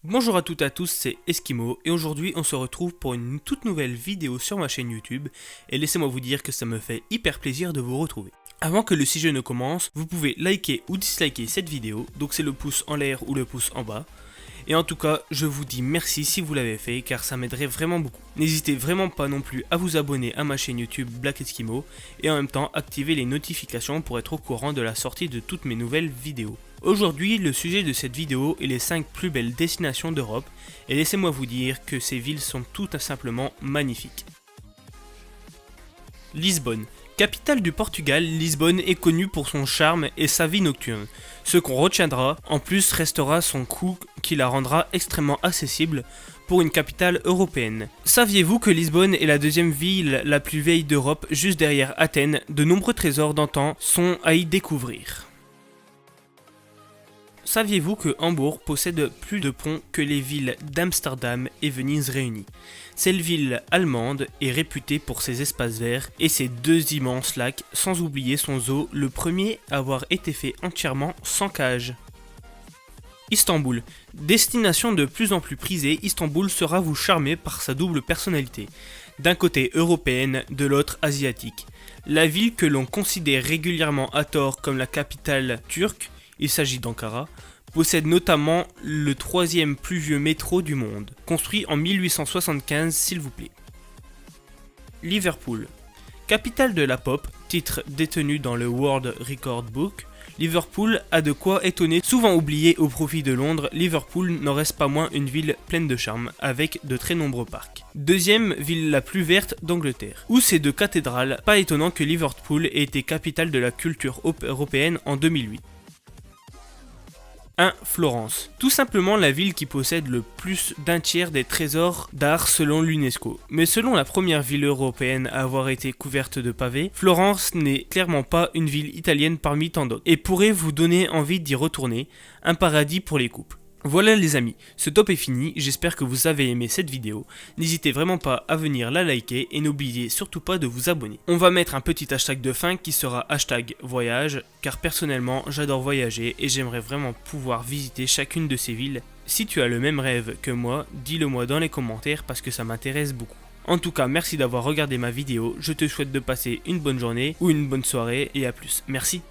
Bonjour à toutes et à tous, c'est Eskimo et aujourd'hui on se retrouve pour une toute nouvelle vidéo sur ma chaîne YouTube et laissez-moi vous dire que ça me fait hyper plaisir de vous retrouver. Avant que le sujet ne commence, vous pouvez liker ou disliker cette vidéo, donc c'est le pouce en l'air ou le pouce en bas. Et en tout cas, je vous dis merci si vous l'avez fait car ça m'aiderait vraiment beaucoup. N'hésitez vraiment pas non plus à vous abonner à ma chaîne YouTube Black Eskimo et en même temps activer les notifications pour être au courant de la sortie de toutes mes nouvelles vidéos. Aujourd'hui, le sujet de cette vidéo est les 5 plus belles destinations d'Europe et laissez-moi vous dire que ces villes sont tout simplement magnifiques. Lisbonne. Capitale du Portugal, Lisbonne est connue pour son charme et sa vie nocturne. Ce qu'on retiendra, en plus, restera son coût qui la rendra extrêmement accessible pour une capitale européenne. Saviez-vous que Lisbonne est la deuxième ville la plus vieille d'Europe, juste derrière Athènes? De nombreux trésors d'antan sont à y découvrir. Saviez-vous que Hambourg possède plus de ponts que les villes d'Amsterdam et Venise réunies? Cette ville allemande est réputée pour ses espaces verts et ses deux immenses lacs, sans oublier son zoo, le premier à avoir été fait entièrement sans cage. Istanbul. Destination de plus en plus prisée, Istanbul sera vous charmer par sa double personnalité. D'un côté européenne, de l'autre asiatique. La ville que l'on considère régulièrement à tort comme la capitale turque, il s'agit d'Ankara, possède notamment le troisième plus vieux métro du monde, construit en 1875 s'il vous plaît. Liverpool. Capitale de la pop, titre détenu dans le World Record Book, Liverpool a de quoi étonner. Souvent oublié au profit de Londres, Liverpool n'en reste pas moins une ville pleine de charme, avec de très nombreux parcs. Deuxième ville la plus verte d'Angleterre, où ces deux cathédrales, pas étonnant que Liverpool ait été capitale de la culture européenne en 2008. 1. Florence. Tout simplement la ville qui possède le plus d'un tiers des trésors d'art selon l'UNESCO. Mais selon la première ville européenne à avoir été couverte de pavés, Florence n'est clairement pas une ville italienne parmi tant d'autres, et pourrait vous donner envie d'y retourner, un paradis pour les couples. Voilà les amis, ce top est fini, j'espère que vous avez aimé cette vidéo, n'hésitez vraiment pas à venir la liker et n'oubliez surtout pas de vous abonner. On va mettre un petit hashtag de fin qui sera hashtag voyage, car personnellement j'adore voyager et j'aimerais vraiment pouvoir visiter chacune de ces villes. Si tu as le même rêve que moi, dis-le moi dans les commentaires parce que ça m'intéresse beaucoup. En tout cas, merci d'avoir regardé ma vidéo, je te souhaite de passer une bonne journée ou une bonne soirée et à plus. Merci.